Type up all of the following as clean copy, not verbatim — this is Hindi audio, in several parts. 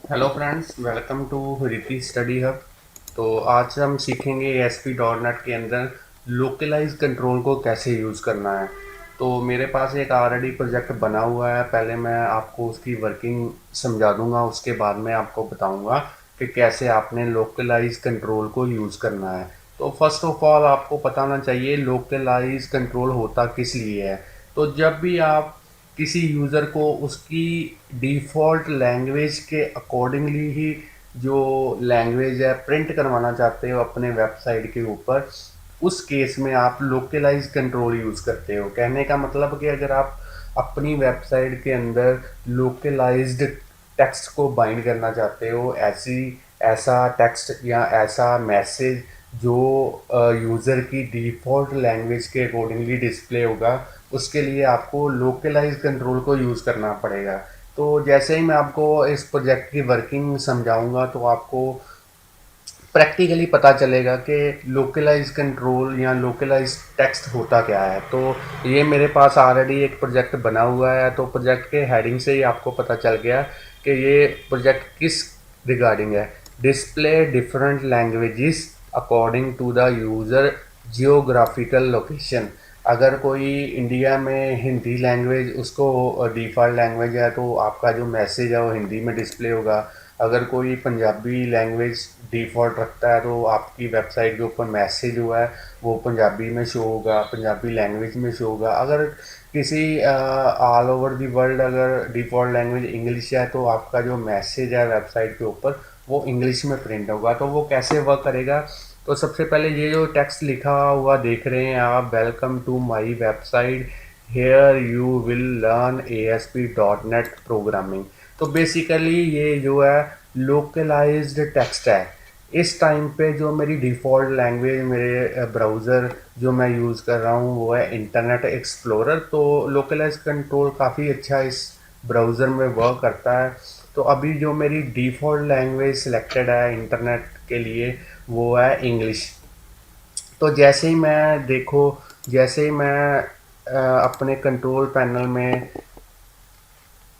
Hello friends, welcome to Riddhi study hub. तो आज हम सीखेंगे ASP.NET के अंदर लोकलाइज कंट्रोल को कैसे यूज़ करना है। तो मेरे पास एक ऑलरेडी प्रोजेक्ट बना हुआ है। पहले मैं आपको उसकी वर्किंग समझा दूंगा, उसके बाद मैं आपको बताऊंगा कि कैसे आपने लोकलाइज कंट्रोल को यूज़ करना है। तो फर्स्ट ऑफ ऑल आपको पता होना चाहिए लोकलाइज कंट्रोल होता किस लिए है। तो जब भी आप किसी यूज़र को उसकी डिफ़ॉल्ट लैंग्वेज के अकॉर्डिंगली ही जो लैंग्वेज है प्रिंट करवाना चाहते हो अपने वेबसाइट के ऊपर, उस केस में आप लोकलाइज कंट्रोल यूज़ करते हो। कहने का मतलब कि अगर आप अपनी वेबसाइट के अंदर लोकलाइज्ड टेक्स्ट को बाइंड करना चाहते हो, ऐसी ऐसा टेक्स्ट या ऐसा मैसेज जो यूज़र की डिफ़ॉल्ट लैंग्वेज के अकॉर्डिंगली डिस्प्ले होगा, उसके लिए आपको लोकलाइज कंट्रोल को यूज़ करना पड़ेगा। तो जैसे ही मैं आपको इस प्रोजेक्ट की वर्किंग समझाऊंगा तो आपको प्रैक्टिकली पता चलेगा कि लोकलाइज कंट्रोल या लोकलाइज टेक्स्ट होता क्या है। तो ये मेरे पास ऑलरेडी एक प्रोजेक्ट बना हुआ है। तो प्रोजेक्ट के हेडिंग से ही आपको पता चल गया कि ये प्रोजेक्ट किस रिगार्डिंग है। Display different languages according to the user geographical location. अगर कोई इंडिया में हिंदी लैंग्वेज उसको डिफ़ॉल्ट लैंग्वेज है तो आपका जो मैसेज है वो हिंदी में डिस्प्ले होगा। अगर कोई पंजाबी लैंग्वेज डिफ़ॉल्ट रखता है तो आपकी वेबसाइट के ऊपर मैसेज हुआ है वो पंजाबी में शो होगा, पंजाबी लैंग्वेज में शो होगा। अगर किसी ऑल ओवर दी वर्ल्ड अगर डिफ़ॉल्ट लैंग्वेज इंग्लिश है तो आपका जो मैसेज है वेबसाइट के ऊपर वो इंग्लिश में प्रिंट होगा। तो वो कैसे वर्क करेगा? तो सबसे पहले ये जो टेक्स्ट लिखा हुआ देख रहे हैं आप, welcome to my website, here you will learn ASP.NET programming. तो बेसिकली ये जो है लोकलाइज्ड टेक्स्ट है। इस टाइम पे जो मेरी डिफ़ॉल्ट लैंग्वेज मेरे ब्राउज़र जो मैं यूज़ कर रहा हूँ वो है इंटरनेट एक्सप्लोरर। तो लोकलाइज कंट्रोल काफ़ी अच्छा इस ब्राउज़र में वर्क करता है। तो अभी जो मेरी डिफ़ॉल्ट लैंग्वेज सिलेक्टेड है इंटरनेट के लिए वो है इंग्लिश। तो जैसे ही मैं देखो, जैसे ही मैं अपने कंट्रोल पैनल में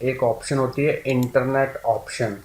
एक ऑप्शन होती है इंटरनेट ऑप्शन।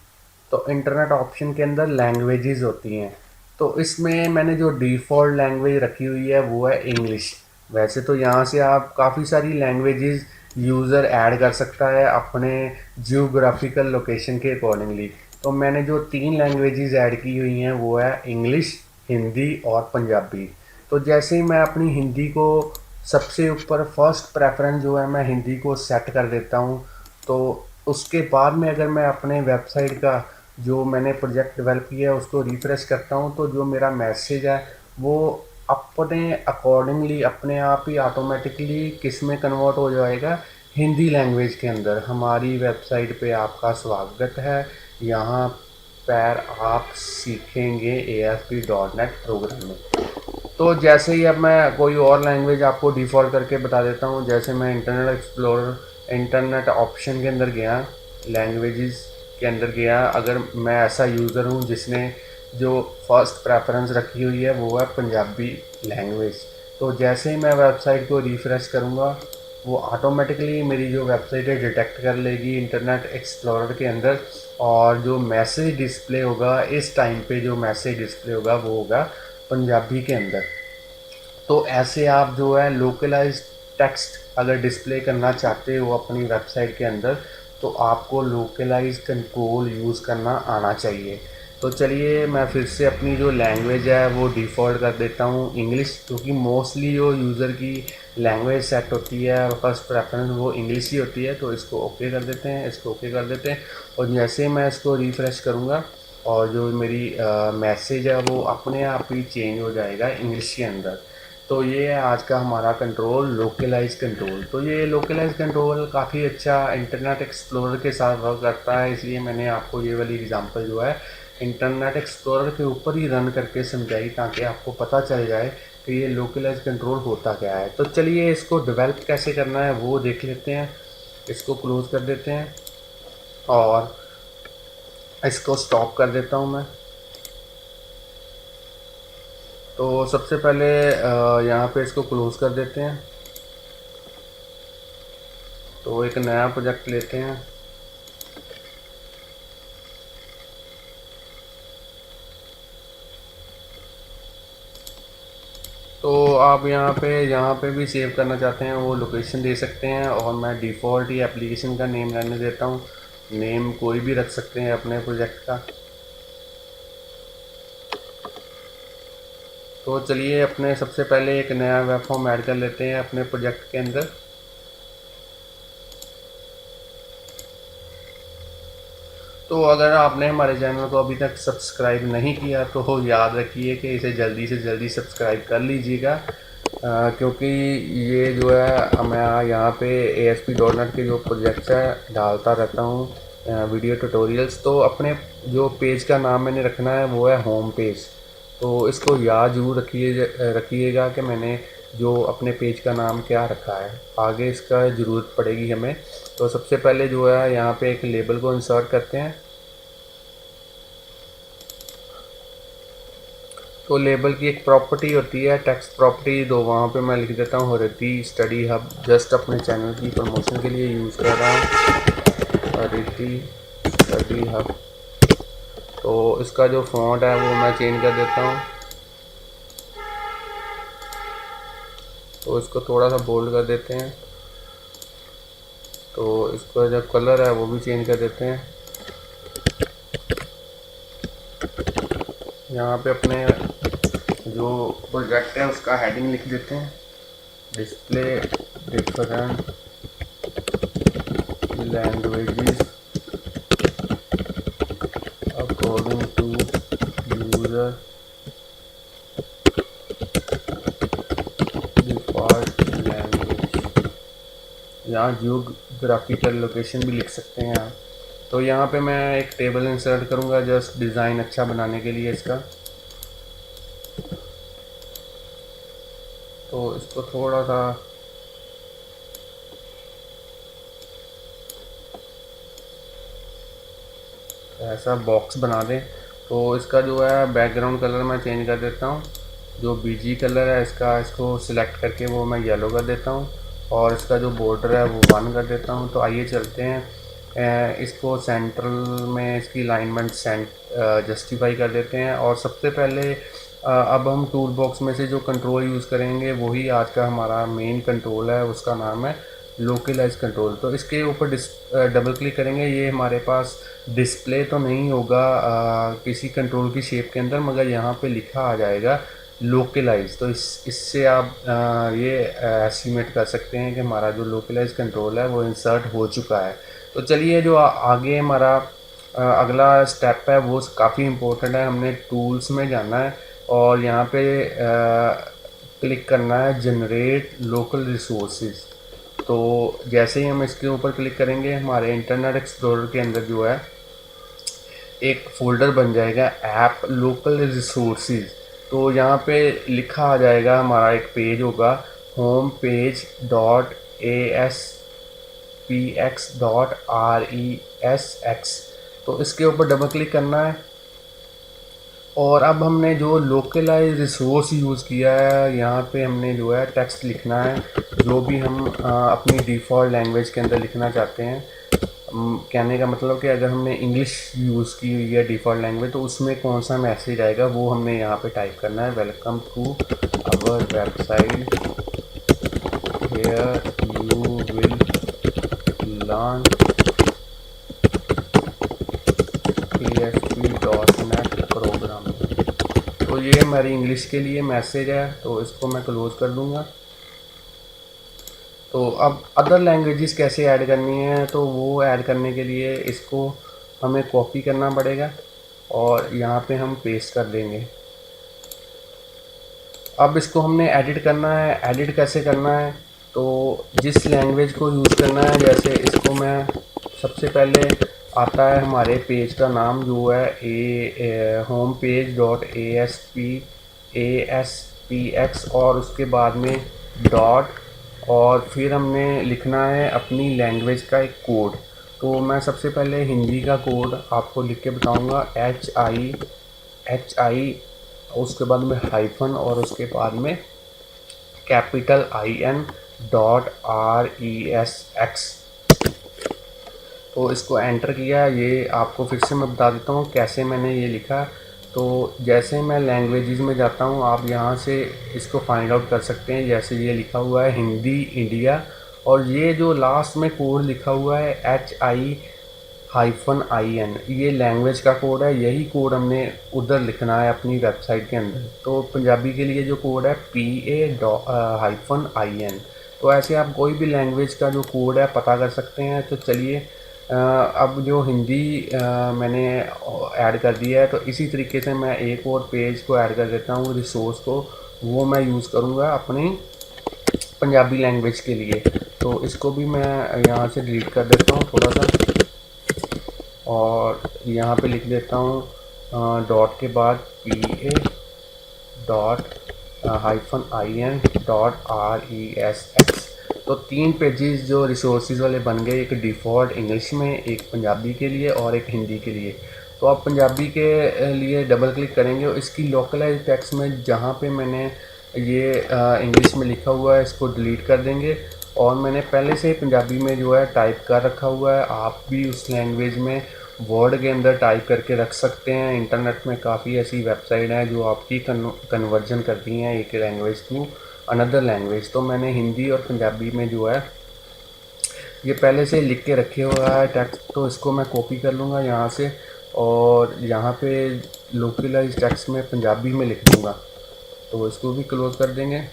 तो इंटरनेट ऑप्शन के अंदर लैंग्वेजेस होती हैं। तो इसमें मैंने जो डिफ़ॉल्ट लैंग्वेज रखी हुई है वो है इंग्लिश। वैसे तो यहाँ से आप काफ़ी सारी लैंग्वेजेस यूज़र ऐड कर सकता है अपने जियोग्राफिकल लोकेशन के अकॉर्डिंगली। तो मैंने जो 3 लैंग्वेजेस ऐड की हुई हैं वो है इंग्लिश, हिंदी और पंजाबी। तो जैसे ही मैं अपनी हिंदी को सबसे ऊपर फर्स्ट प्रेफरेंस जो है मैं हिंदी को सेट कर देता हूँ। तो उसके बाद में अगर मैं अपने वेबसाइट का जो मैंने प्रोजेक्ट डेवलप किया है उसको रिफ्रेश करता हूँ तो जो मेरा मैसेज है वो अपने अकॉर्डिंगली अपने आप ही ऑटोमेटिकली किस में कन्वर्ट हो जाएगा, हिंदी लैंग्वेज के अंदर। हमारी वेबसाइट पे आपका स्वागत है, यहाँ पर आप सीखेंगे ASP.NET प्रोग्रामिंग। तो जैसे ही अब मैं कोई और लैंग्वेज आपको डिफ़ॉल्ट करके बता देता हूँ। जैसे मैं इंटरनेट एक्सप्लोरर इंटरनेट ऑप्शन के अंदर गया, लैंग्वेजेस के अंदर गया। अगर मैं ऐसा यूज़र हूँ जिसने जो फर्स्ट प्रेफरेंस रखी हुई है वो है पंजाबी लैंग्वेज। तो जैसे ही मैं वेबसाइट को रिफ़्रेश करूँगा वो ऑटोमेटिकली मेरी जो वेबसाइट है डिटेक्ट कर लेगी इंटरनेट एक्सप्लोरर के अंदर। और जो मैसेज डिस्प्ले होगा इस टाइम पे, जो मैसेज डिस्प्ले होगा वो होगा पंजाबी के अंदर। तो ऐसे आप जो है लोकलाइज टेक्स्ट अगर डिस्प्ले करना चाहते हो अपनी वेबसाइट के अंदर तो आपको लोकलाइज कंट्रोल यूज़ करना आना चाहिए। तो चलिए मैं फिर से अपनी जो लैंग्वेज है वो डिफ़ॉल्ट कर देता हूँ इंग्लिश, क्योंकि मोस्टली जो यूज़र की लैंग्वेज सेट होती है फर्स्ट प्रेफरेंस वो इंग्लिश ही होती है। तो इसको ओके कर देते हैं, इसको ओके कर देते हैं। और जैसे मैं इसको रिफ़्रेश करूँगा और जो मेरी मैसेज है वो अपने आप ही चेंज हो जाएगा इंग्लिश के अंदर। तो ये है आज का हमारा कंट्रोल, लोकलाइज कंट्रोल। तो ये लोकलाइज कंट्रोल काफ़ी अच्छा इंटरनेट एक्सप्लोरर के साथ वर्क करता है, इसलिए मैंने आपको ये वाली एग्जांपल जो है इंटरनेट एक्सप्लोरर के ऊपर ही रन करके समझाई, ताकि आपको पता चल जाए कि ये लोकलाइज कंट्रोल होता क्या है। तो चलिए इसको डेवलप कैसे करना है वो देख लेते हैं। इसको क्लोज कर देते हैं और इसको स्टॉप कर देता हूँ मैं। तो सबसे पहले यहाँ पे इसको क्लोज कर देते हैं। तो एक नया प्रोजेक्ट लेते हैं। तो आप यहाँ पे भी सेव करना चाहते हैं वो लोकेशन दे सकते हैं, और मैं डिफ़ॉल्ट ही एप्लीकेशन का नेम रहने देता हूँ। नेम कोई भी रख सकते हैं अपने प्रोजेक्ट का। तो चलिए अपने सबसे पहले एक नया वेब फॉर्म ऐड कर लेते हैं अपने प्रोजेक्ट के अंदर। तो अगर आपने हमारे चैनल को अभी तक सब्सक्राइब नहीं किया तो याद रखिए कि इसे जल्दी से जल्दी सब्सक्राइब कर लीजिएगा, क्योंकि ये जो है मैं यहाँ पे ASP.NET के जो प्रोजेक्ट्स है डालता रहता हूँ वीडियो ट्यूटोरियल्स। तो अपने जो पेज का नाम मैंने रखना है वो है होम पेज। तो इसको याद जरूर रखिएगा कि मैंने जो अपने पेज का नाम क्या रखा है, आगे इसका ज़रूरत पड़ेगी हमें। तो सबसे पहले जो है यहाँ पे एक लेबल को इंसर्ट करते हैं। तो लेबल की एक प्रॉपर्टी होती है टेक्स्ट प्रॉपर्टी, तो वहाँ पे मैं लिख देता हूँ हरिती स्टडी हब। जस्ट अपने चैनल की प्रमोशन के लिए यूज़ कर रहा हूँ, हरिती स्टडी हब। तो इसका जो फॉन्ट है वो मैं चेंज कर देता हूँ, तो इसको थोड़ा सा बोल्ड कर देते हैं। तो इसका जो कलर है वो भी चेंज कर देते हैं। यहाँ पे अपने जो प्रोजेक्ट है उसका हेडिंग लिख देते हैं, display different languages according to user default language. यहाँ जियोग्राफिकल लोकेशन भी लिख सकते हैं आप। तो यहाँ पे मैं एक टेबल इंसर्ट करूँगा जस्ट डिज़ाइन अच्छा बनाने के लिए इसका। तो इसको थोड़ा सा ऐसा बॉक्स बना दें। तो इसका जो है बैकग्राउंड कलर मैं चेंज कर देता हूँ। जो BG कलर है इसका, इसको सिलेक्ट करके वो मैं येलो कर देता हूँ, और इसका जो बॉर्डर है वो 1 कर देता हूँ। तो आइए चलते हैं इसको सेंट्रल में इसकी अलाइनमेंट जस्टिफाई कर देते हैं। और सबसे पहले अब हम टूल बॉक्स में से जो कंट्रोल यूज़ करेंगे वही आज का हमारा मेन कंट्रोल है, उसका नाम है लोकलाइज कंट्रोल। तो इसके ऊपर डबल क्लिक करेंगे। ये हमारे पास डिस्प्ले तो नहीं होगा किसी कंट्रोल की शेप के अंदर, मगर यहाँ पे लिखा आ जाएगा लोकलाइज। तो इससे आप ये एस्टिमेट कर सकते हैं कि हमारा जो लोकलाइज कंट्रोल है वो इंसर्ट हो चुका है। तो चलिए जो आगे हमारा अगला स्टेप है वो काफ़ी इम्पोर्टेंट है। हमने टूल्स में जाना है और यहाँ पे क्लिक करना है जनरेट लोकल रिसोर्सेज। तो जैसे ही हम इसके ऊपर क्लिक करेंगे हमारे इंटरनेट एक्सप्लोरर के अंदर जो है एक फ़ोल्डर बन जाएगा ऐप लोकल रिसोर्सेज। तो यहाँ पे लिखा आ जाएगा, हमारा एक पेज होगा होम पेज .aspx.resx। तो इसके ऊपर डबल क्लिक करना है, और अब हमने जो लोकलाइज रिसोर्स यूज़ किया है यहाँ पे हमने जो है टेक्स्ट लिखना है, जो भी हम अपनी डिफ़ॉल्ट लैंग्वेज के अंदर लिखना चाहते हैं। कहने का मतलब कि अगर हमने इंग्लिश यूज़ की हुई है डिफ़ॉल्ट लैंग्वेज तो उसमें कौन सा मैसेज आएगा वो हमने यहाँ पे टाइप करना है। Welcome to our website, here you will learn ASP.NET program. तो ये हमारी इंग्लिश के लिए मैसेज है, तो इसको मैं क्लोज़ कर दूँगा। तो अब अदर लैंग्वेजेस कैसे ऐड करनी है, तो वो ऐड करने के लिए इसको हमें कॉपी करना पड़ेगा और यहाँ पे हम पेस्ट कर देंगे। अब इसको हमने एडिट करना है। एडिट कैसे करना है, तो जिस लैंग्वेज को यूज़ करना है, जैसे इसको मैं सबसे पहले आता है हमारे पेज का नाम जो है होम पेज .aspx और उसके बाद में डॉट, और फिर हमने लिखना है अपनी लैंग्वेज का एक कोड। तो मैं सबसे पहले हिंदी का कोड आपको लिख के बताऊंगा, HI उसके बाद में हाइफन और उसके बाद में कैपिटल IN.RESX। तो इसको एंटर किया। ये आपको फिर से मैं बता देता हूँ कैसे मैंने ये लिखा। तो जैसे मैं लैंग्वेजेस में जाता हूँ, आप यहाँ से इसको फाइंड आउट कर सकते हैं। जैसे ये लिखा हुआ है हिंदी इंडिया, और ये जो लास्ट में कोड लिखा हुआ है HI-IN, ये लैंग्वेज का कोड है। यही कोड हमने उधर लिखना है अपनी वेबसाइट के अंदर। तो पंजाबी के लिए जो कोड है PA-IN। तो ऐसे आप कोई भी लैंग्वेज का जो कोड है पता कर सकते हैं। तो चलिए, अब जो हिंदी मैंने ऐड कर दिया है, तो इसी तरीके से मैं एक और पेज को ऐड कर देता हूँ, रिसोर्स को। वो मैं यूज़ करूँगा अपनी पंजाबी लैंग्वेज के लिए। तो इसको भी मैं यहाँ से डिलीट कर देता हूँ थोड़ा सा, और यहाँ पे लिख देता हूँ डॉट के बाद PA-IN.RESX। तो 3 पेजेस जो रिसोर्सेज वाले बन गए, एक डिफ़ॉल्ट इंग्लिश में, एक पंजाबी के लिए और एक हिंदी के लिए। तो आप पंजाबी के लिए डबल क्लिक करेंगे और इसकी लोकलाइज टेक्स्ट में जहाँ पे मैंने ये इंग्लिश में लिखा हुआ है, इसको डिलीट कर देंगे। और मैंने पहले से पंजाबी में जो है टाइप कर रखा हुआ है। आप भी उस लैंग्वेज में वर्ड के अंदर टाइप करके रख सकते हैं। इंटरनेट में काफ़ी ऐसी वेबसाइट हैं जो आपकी कन्वर्जन करती हैं एक लैंग्वेज टू अनदर लैंग्वेज। तो मैंने हिंदी और पंजाबी में जो है ये पहले से लिख के रखे हुआ है टेक्स्ट। तो इसको मैं कॉपी कर लूँगा यहाँ से, और यहाँ पे लोकलाइज टेक्स्ट में पंजाबी में लिख दूँगा। तो इसको भी क्लोज़ कर देंगे।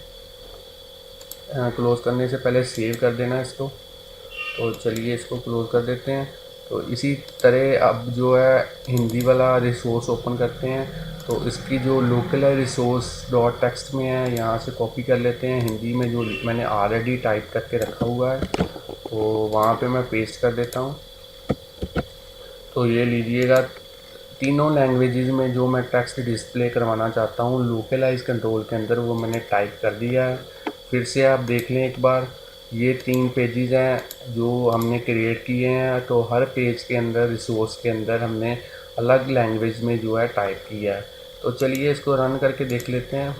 क्लोज़ करने से पहले सेव कर देना इसको। तो चलिए इसको क्लोज़ कर देते हैं। तो इसी तरह अब जो है हिंदी वाला रिसोर्स ओपन करते हैं। तो इसकी जो लोकल है रिसोर्स डॉट टेक्स्ट में है, यहाँ से कॉपी कर लेते हैं। हिंदी में जो मैंने ऑलरेडी टाइप करके रखा हुआ है, तो वहाँ पे मैं पेस्ट कर देता हूँ। तो ये लीजिएगा, तीनों लैंग्वेजेस में जो मैं टेक्स्ट डिस्प्ले करवाना चाहता हूँ लोकलाइज कंट्रोल के अंदर, वो मैंने टाइप कर दिया है। फिर से आप देख लें एक बार, ये 3 पेजेस हैं जो हमने क्रिएट किए हैं। तो हर पेज के अंदर, रिसोर्स के अंदर हमने अलग लैंग्वेज में जो है टाइप किया है। तो चलिए इसको रन करके देख लेते हैं।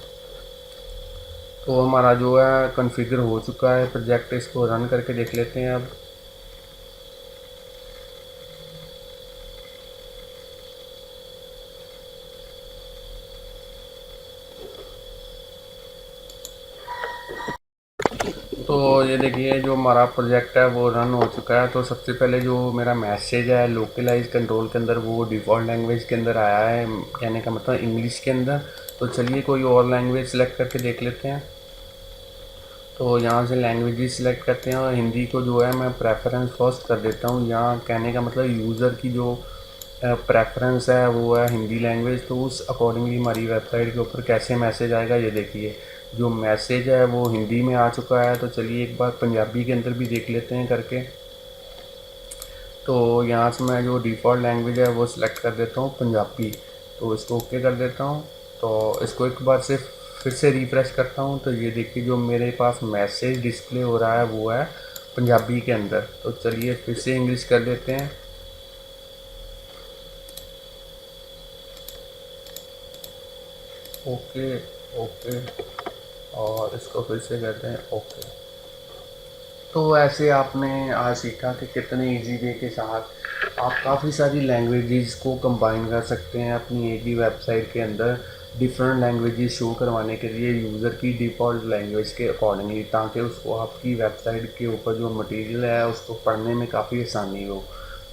तो हमारा जो है कॉन्फ़िगर हो चुका है प्रोजेक्ट। इसको रन करके देख लेते हैं अब। तो ये देखिए, जो हमारा प्रोजेक्ट है वो रन हो चुका है। तो सबसे पहले जो मेरा मैसेज है लोकलाइज कंट्रोल के अंदर, वो डिफ़ॉल्ट लैंग्वेज के अंदर आया है, कहने का मतलब इंग्लिश के अंदर। तो चलिए कोई और लैंग्वेज सेलेक्ट करके देख लेते हैं। तो यहाँ से लैंग्वेजेस सिलेक्ट करते हैं, और हिंदी को जो है मैं प्रेफरेंस फर्स्ट कर देता हूँ। यहाँ कहने का मतलब यूज़र की जो प्रेफरेंस है वो है हिंदी लैंग्वेज। तो उस अकॉर्डिंगली हमारी वेबसाइट के ऊपर कैसे मैसेज आएगा, ये देखिए जो मैसेज है वो हिंदी में आ चुका है। तो चलिए एक बार पंजाबी के अंदर भी देख लेते हैं करके। तो यहाँ से मैं जो डिफ़ॉल्ट लैंग्वेज है वो सिलेक्ट कर देता हूँ पंजाबी। तो इसको ओके कर देता हूँ। तो इसको एक बार से फिर से रिफ़्रेश करता हूँ। तो ये देखिए जो मेरे पास मैसेज डिस्प्ले हो रहा है वो है पंजाबी के अंदर। तो चलिए फिर से इंग्लिश कर देते हैं। ओके, ओके, और इसको फिर से करते हैं ओके। तो ऐसे आपने आज सीखा कि कितने इजी वे के साथ आप काफ़ी सारी लैंग्वेजेस को कंबाइन कर सकते हैं अपनी एक ही वेबसाइट के अंदर, डिफरेंट लैंग्वेजेस शो करवाने के लिए यूज़र की डिफ़ॉल्ट लैंग्वेज के अकॉर्डिंगली, ताकि उसको आपकी वेबसाइट के ऊपर जो मटेरियल है उसको पढ़ने में काफ़ी आसानी हो।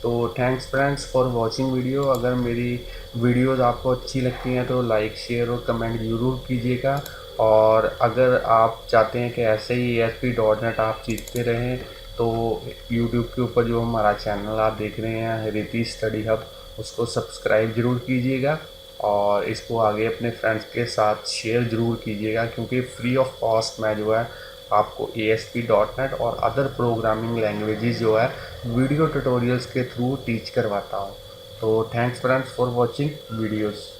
तो thanks friends for watching video. अगर मेरी वीडियोस आपको अच्छी लगती हैं तो लाइक, शेयर और कमेंट ज़रूर कीजिएगा। और अगर आप चाहते हैं कि ऐसे ही ASP.NET आप सीखते रहें, तो यूट्यूब के ऊपर जो हमारा चैनल आप देख रहे हैं रिद्धि स्टडी हब, उसको सब्सक्राइब ज़रूर कीजिएगा। और इसको आगे अपने फ्रेंड्स के साथ शेयर ज़रूर कीजिएगा, क्योंकि फ्री ऑफ कॉस्ट मैं जो है आपको ASP.NET और अदर प्रोग्रामिंग लैंग्वेजेस जो है वीडियो ट्यूटोरियल्स के थ्रू टीच करवाता हूँ। तो thanks friends for watching videos.